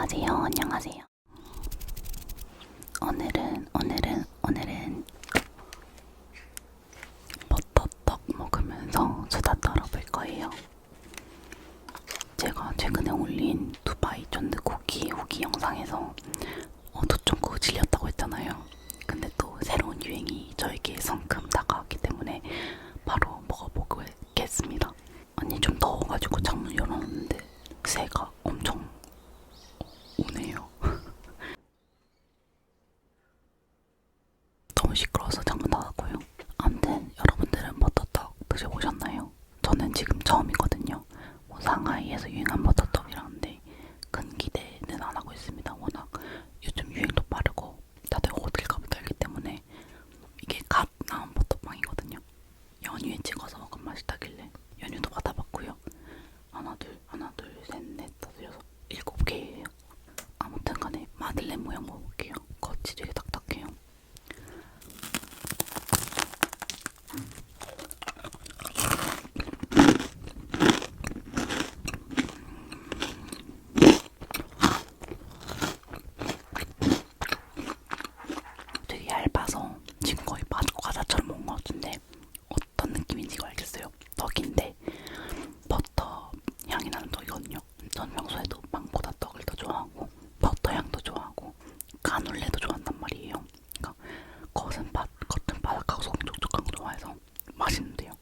안녕하세요. 오늘은 버터떡 먹으면서 수다 떨어볼 거예요. 제가 최근에 올린 두바이 쫀득 쿠키 후기 영상에서 두쫑코 질렸다고 했잖아요. 근데 또 새로운 유행이 저에게 성큼 다가왔기 때문에 바로 먹어보겠습니다. 아니 좀 더워가지고 창문 열어놨는데 새가 엄청 오네요. 너무 시끄러워서 창문 닫았고요. 아무튼 여러분들은 버터떡 드셔보셨나요? 저는 지금 처음이거든요. 상하이에서 유행한 버터떡이라는데 큰 기대는 안 하고 있습니다. 워낙 요즘 유행도 빠르고 다들 호들갑을 떨기 때문에 이게 갓 나온 버터빵이거든요. 연유에 찍어서 먹으면 맛있다길래 연유도 받아봤고요. 하나 둘 셋 넷 다섯 여섯 7개예요. 아무튼 간에 마들렌 모양 먹어볼게요. 겉이 되게 딱딱해요. 되게 얇아서 지금 거의 과자처럼 먹은 것 같은데 어떤 느낌인지 알겠어요. 떡인데 버터 향이 나는 떡이거든요. 전 평소에도 빵보다 떡을 더 좋아하고 버터 향도 좋아하고 카놀레도 좋아한단 말이에요. 그러니까 겉은 바삭하고 속은 촉촉한 거 좋아해서 맛있는데요.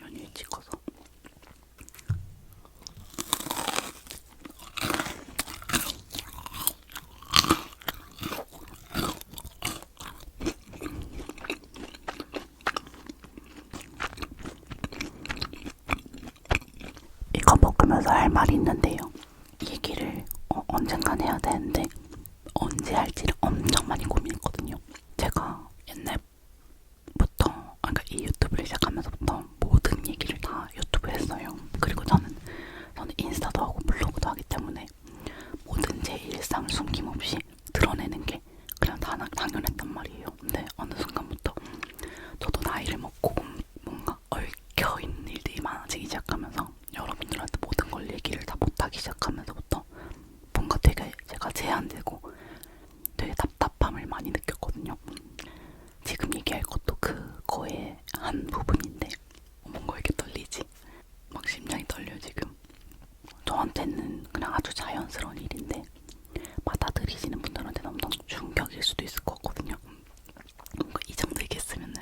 연유에 찍어서 이거 먹으면서 할 말이 있는데요. 얘기를 언젠간 해야 되는데 언제 할지를 엄청 많이 고민했거든요. 제가 옛날부터, 그러니까 이 유튜브를 시작하면서부터 모든 얘기를 다 유튜브에 했어요. 그리고 저는 인스타도 하고 블로그도 하기 때문에 모든 제 일상을 숨김없이 드러내는 게 그냥 당연했단 말이에요. 근데 어느 순간부터 저도 나이를 먹고 뭔가 얽혀있는 일들이 많아지기 시작하면서 여러분들한테 모든 걸 얘기를 다 못하기 시작하면서부터 뭔가 되게 제가 제한되고 되게 답답함을 많이 느꼈거든요. 지금 얘기할 것도 그거의 한 부분인데 뭔가 이렇게 떨리지? 막 심장이 떨려 지금. 저한테는 그냥 아주 자연스러운 일인데 받아들이시는 분들한테 너무 충격일 수도 있을 것 같거든요. 뭔가 이 정도 얘기했으면은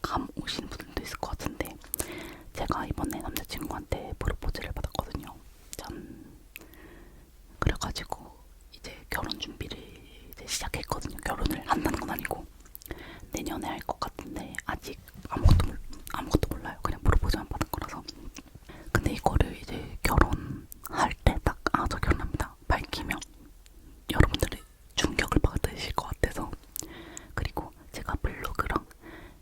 감 오시는 분들도 있을 것 같은데 제가 이번에 남자친구한테 프로포즈를 받았거든요. 짠. 그래가지고 이제 결혼 준비를 이제 시작했거든요. 결혼을 한다는 건 아니고 내년에 할 것 같은데 아직 아무것도 몰라요. 그냥 프로포즈만 받은 거라서. 근데 이거를 이제 결혼할 때 딱 저 결혼합니다 밝히면 여러분들이 충격을 받으실 것 같아서. 그리고 제가 블로그랑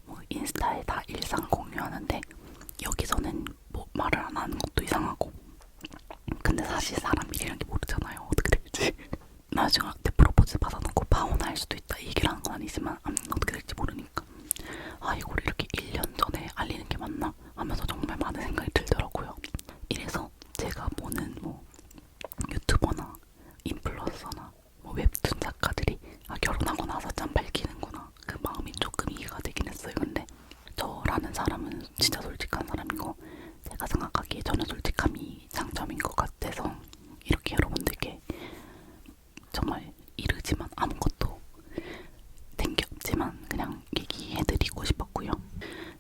뭐 인스타에 다 일상 공유하는데 여기서는 뭐 말을 안 하는 것도 이상하고, 근데 사실 사람 일이란 게 모르잖아요. 어떻게 될지. 나중에 내 프로포즈 받아놓고 파혼할 수도 있다 이 얘기를 하는 건 아니지만 아무튼 어떻게 될지 모르니까 이걸 이렇게 1년 전에 알리는 게 맞나 하면서 정말 많은 생각이 들더라고요. 이래서 제가 보는 뭐 유튜버나 인플루언서나 뭐 웹툰 작가들이 결혼하고 나서 짠 밝히는구나 그 마음이 조금 이해가 되긴 했어요. 근데 저라는 사람은 진짜 솔직한 사람이고 제가 생각하기에 저는 솔직함이 장점인 것 같아서 이렇게 여러분들께 정말 이르지만 아무것도 된 게 없지만 그냥 얘기해드리고 싶었고요.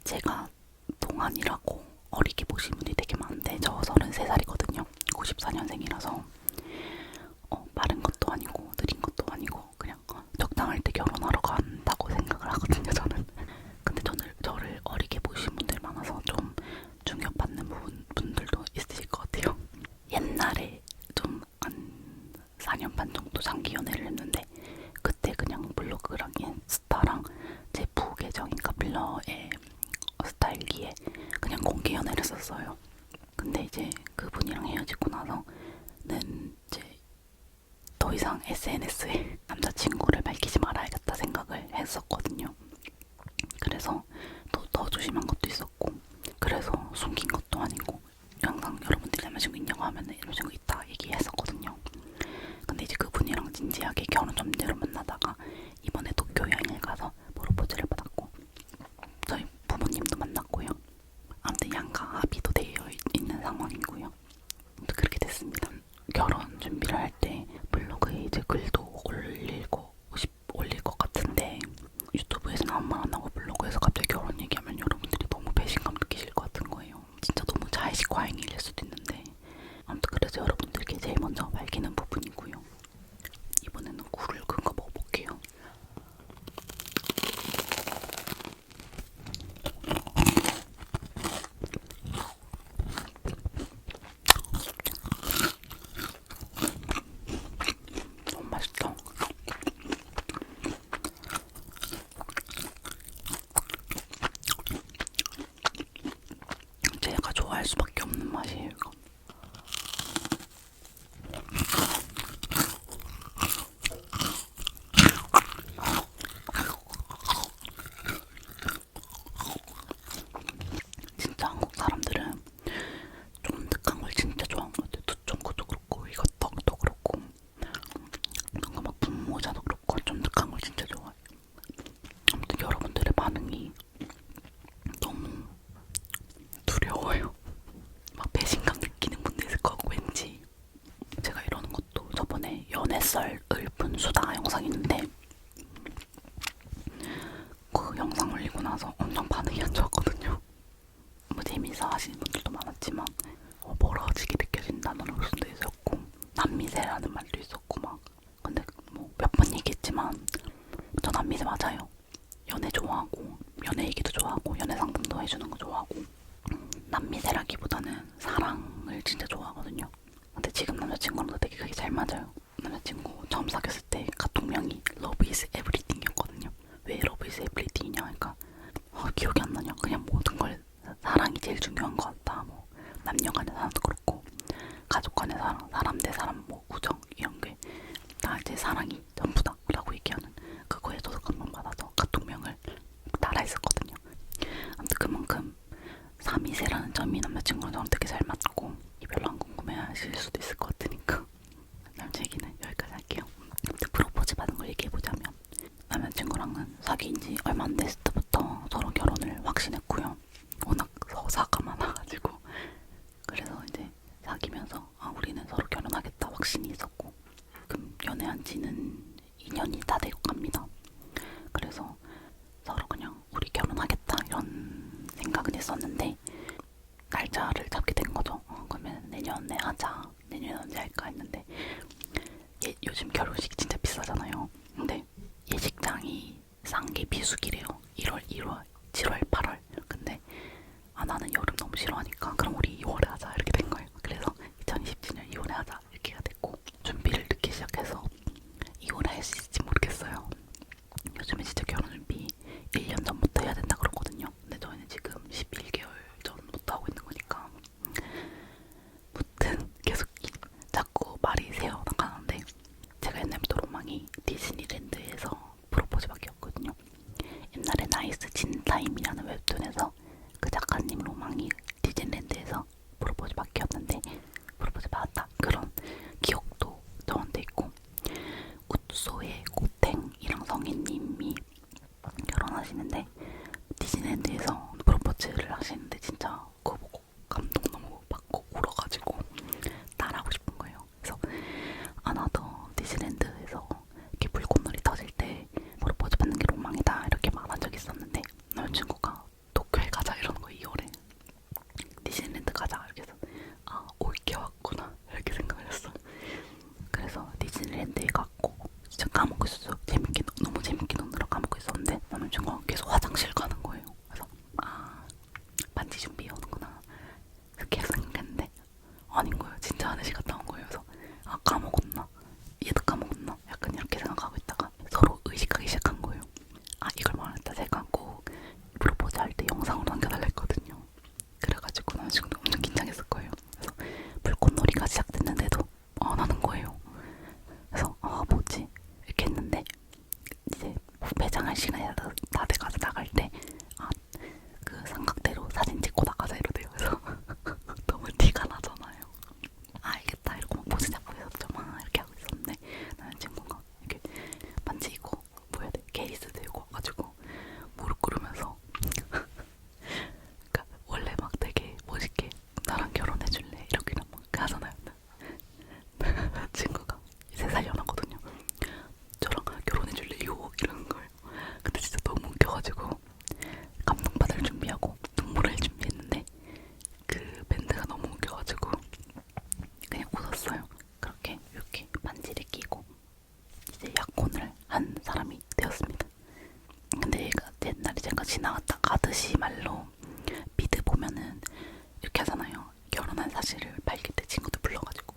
제가 동안이라고 어리게 보신 분이 되게 많은데 저 33살이거든요. 94년생이라서 빠른 것도 아니고 느린 것도 아니고 그냥 적당할 때 결혼하러 간다고 생각을 하거든요. 저는. 근데 저를 어리게 보신 분들 많아서 좀 충격받는 분들도 있으실 것 같아요. 옛날에 좀 한 4년 반 정도 장기 연애를 했는데 그때 그냥 블로그랑 인스타랑 제 부계정인 카필러의 스타일기에 그냥 공개 연애를 했었어요. 근데 이제 그분이랑 헤어지고 나서는 이제 더 이상 SNS에 남자친구를 밝히지 말아야겠다 생각을 했었거든요. 그래서 더 조심한 것도 있었고, 그래서 숨긴 것도 아니고, 항상 여러분들이 남자친구 있냐고 하면 남자친구 있다 얘기했었거든요. 근데 이제 그분이랑 진지하게 결혼 전제로 만나다가 이번에 도쿄 여행을 가서 프로포즈를 받았고, 저희 부모님도 만났고요. 아무튼 양가 합의도 되어 있는 상황이고요. 그렇게 됐습니다. 결혼 준비를 할 때 블로그에 이제 글도 올릴 것 같은데, 유튜브에서는 아무 말 안 하고 블로그에서 갑자기 결혼 얘기하면 여러분들이 너무 배신감 느끼실 것 같은 거예요. 진짜 너무 자의식 과잉일 수도 있는데, 아무튼 그래서 여러분들께 제일 먼저 밝히는 부분이고요. 이번에는 굴을 큰 거 먹어볼게요. 너무 맛있다. 제가 좋아할 수밖에 없는 맛이에요, 이거. 진짜 한국 사람들은 쫀득한 걸 진짜 좋아하는 것 같아요. 두쫑구도 그렇고, 이거 떡도 그렇고, 뭔가 막 분모자도 그렇고, 쫀득한 걸 진짜 좋아해요. 아무튼 여러분들의 반응이 너무 두려워요. 막 배신감 느끼는 분도 있을 것 같고, 왠지. 제가 이러는 것도 저번에 연애썰 읊은 수다 영상 있는데, 그 영상 올리고 나서 엄청 반응이 안 좋았거든요. 뭐 재미있어 하시는 분들도 많았지만, 멀어지게 느껴진다는 의견도 있었고, 남미세라는 말도 있었고 막. 근데 뭐 몇 번 얘기했지만 저 남미세 맞아요. 연애 좋아하고, 연애 얘기도 좋아하고, 연애 상담도 해주는 거 좋아하고, 남미세라기보다는 사랑을 진짜 좋아하거든요. 근데 지금 남자친구랑도 되게 그게 잘 맞아요. 남자친구 처음 사귀었을 때 카톡명이 Love is everything이었거든요. 왜 Love is everything이냐 하니까 기억이 안 나냐. 그냥 모든 걸 사랑이 제일 중요한 것 같다. 뭐 남녀 간의 사랑도 그렇고, 가족 간의 사랑, 사람 대 사람, 뭐 우정 이런 게 다 이제 사랑이 전부다 라고 얘기하는, 그거에 저도 감동받아서 카톡명을 따라했었거든요. 아무튼 그만큼 3이세라는 점이 남자친구랑 저랑 되게 잘 맞고, 별로 안 궁금해하실 수도 있을 것 같으니까 남자 얘기는 여기까지 할게요. 아무튼 프로포즈 받은 걸 얘기해보자면, 남자친구랑은 사귄 지 얼마 안 됐을 때부터 서로 결혼을 확신했고요. 워낙 서사가 많아가지고. 그래서 이제 사귀면서 우리는 서로 결혼하겠다 확신이 있었고, 그럼 연애한 지는 2년이 다 되고 갑니다. 그래서 서로 그냥 우리 결혼하겠다 이런 생각은 했었는데, 날짜를 잡게 된 거죠. 그러면 내년에 하자, 내년에 언제 할까 했는데, 요즘 결혼식 진짜 비싸잖아요. 근데 예식장이 싼 게 비수기래요. 1월, 2월, 7월, 8월. 근데 나는 여름 너무 싫어하니까 그럼 우리 2월에 하자 이렇게 된 거예요. 그래서 2027년 2월에 하자 이렇게 됐고, 준비를 늦게 시작해서 2월에 할 수 있을지 모르겠어요. 요즘에 진짜 결혼 준비 1년 전부터 해야 된다 그러거든요. 근데 저희는 지금 11개월 전부터 하고 있는 거니까. 무튼 계속 자꾸 말이 새어 나가는데, 제가 옛날부터 로망이 디즈니랜드에서 프로포즈 받기였거든요. 옛날에 나이스 진타임이라는 웹툰에서 그 작가님 로망이 디즈니랜드에서 프로포즈 받기였는데, 프로포즈 받았다 그런 기억도 저한테 있고, 웃소의 고탱이랑 성인님이 결혼하시는데 디즈니랜드에서 프로포즈를 하시는데, 진짜 그거 보고 감동 너무 받고 울어가지고 따라하고 싶은 거예요. 그래서 나도 디즈니랜드에서 이렇게 불꽃놀이 터질 때 프로포즈 받는 게 로망이다 이렇게 말한 적이 있었는데, 남자친구가 도쿄에 가자 이러는 거예요. 2월에 디즈니랜드 가자 이렇게 해서 올게 왔구나 이렇게 생각을 했어. 그래서 디즈니랜드에 갔고, 진짜 까먹고 있었어요. 너무 재밌게 노느라 까먹고 있었는데, 남자친구가 계속 화장실 가는 거예요. 그래서 반지 준비해 오는구나 계속 생각했는데 아닌 거예요. 진짜 화장실 갔다 온 거예요. 그래서 까먹었나? 얘도 까먹었나? 약간 이렇게 생각하고 있다가 서로 의식하기 시작한 거예요. 이걸 말했다. 제가 꼭 프로포즈 할 때 영상으로 남겨달라 했거든요. 그래가지고 남자친구도 엄청 긴장했을 거예요. 그래서 불꽃놀이가 시작됐는데도 안 하는 거예요. 그래서 지나갔다 가듯이 말로 미드 보면은 이렇게 하잖아요. 결혼한 사실을 밝힐 때 친구들 불러가지고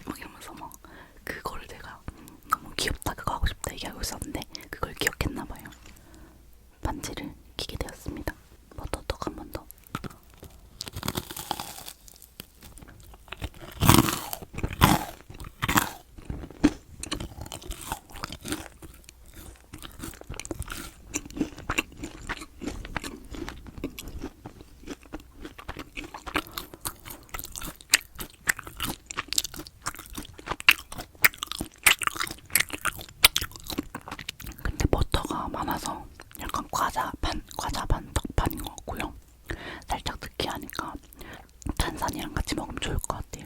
막 이러면서 막 그거를 내가 너무 귀엽다 그거 하고 싶다 얘기하고 있었는데 그걸 기억했나봐요. 반지를 끼게 되었습니다. 버터떡 한 번 더. 근데 버터가 많아서 약간 과자 반 떡반인 것 같고요. 살짝 느끼하니까 탄산이랑 같이 먹으면 좋을 것 같아요.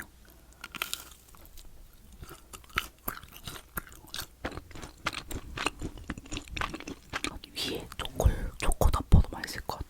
위에 초코 덮어도 맛있을 것 같아.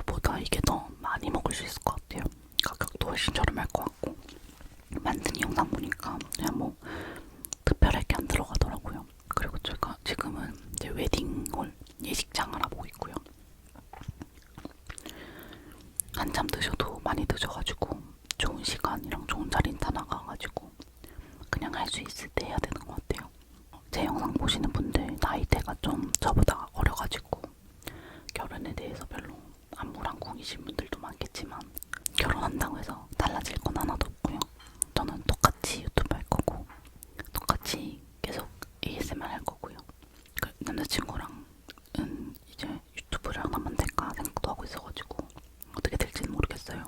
보다 이게 더 많이 먹을 수 있을 것 같아요. 가격도 훨씬 저렴할 것 같고 만든 영상 보니까 그냥 뭐 특별할 게 안 들어가더라고요. 그리고 제가 지금은 이제 웨딩홀 예식장 알아보고 있고요. 한참 늦어도 많이 늦어가지고 좋은 시간이랑 좋은 자리는 다 나가가지고 그냥 할 수 있을 때 해야 되는 것 같아요. 제 영상 보시는 분들 나이대가 좀 저보다 어려가지고 결혼에 대해서 별로 안무랑궁이신 분들도 많겠지만 결혼한다고 해서 달라질 건 하나도 없고요. 저는 똑같이 유튜브 할 거고 똑같이 계속 ASMR 할 거고요. 그 남자친구랑은 이제 유튜브를 하나 만들까 생각도 하고 있어가지고 어떻게 될지는 모르겠어요.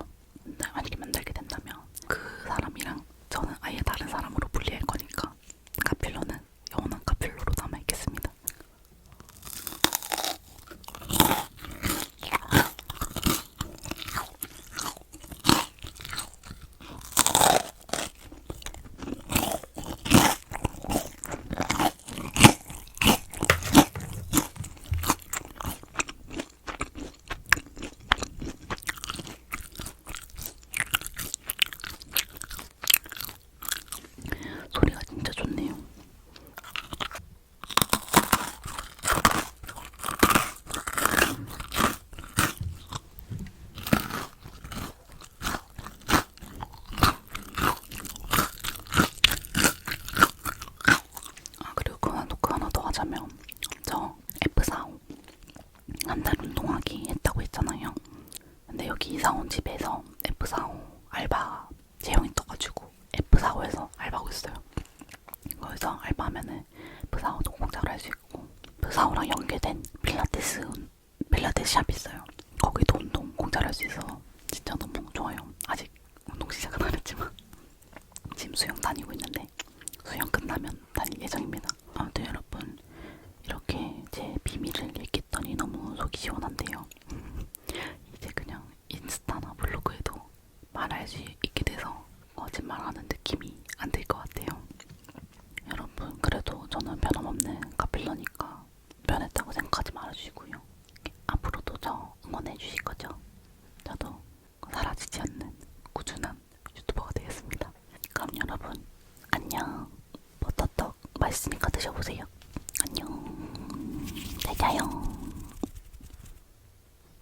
만약에 만들게 된다면 그 사람이랑 저는 아예 다른 사람으로 분리할 거니까 카필로는 영원한 카필로로 남아있겠습니다. 소리가 진짜 좋네요. 그리고 그 하나 더 하자면 저 F45 한 달 운동하기 했다고 했잖아요. 근데 여기 이사 온 집에서 F45 알바 제형이 떠가지고 F45에서 알바하고 있어요. 거기서 알바하면은 F45도 공짜로 할 수 있고 F45랑 연계된 필라테스 샵이 있어요. 거기도 운동 공짜로 할 수 있어서 진짜 너무 좋아요. 아직 운동 시작은 안 했지만 지금 수영 다니고 있는데 수영 끝나면 다닐 예정입니다. 아무튼 여러분 이렇게 제 비밀을 얘기했더니 너무 속이 시원한데요. 이제 그냥 인스타나 블로그에도 말할 수 있게 돼서 거짓말하는 느낌이 안 들 것 같아요. 여러분 그래도 저는 변함없는 카필러니까 변했다고 생각하지 말아주시고요. 앞으로도 저 응원해 주실 거죠? 저도 사라지지 않는 꾸준한 유튜버가 되겠습니다. 그럼 여러분 안녕. 버터떡 맛있으니까 드셔보세요. 안녕. 잘 자요.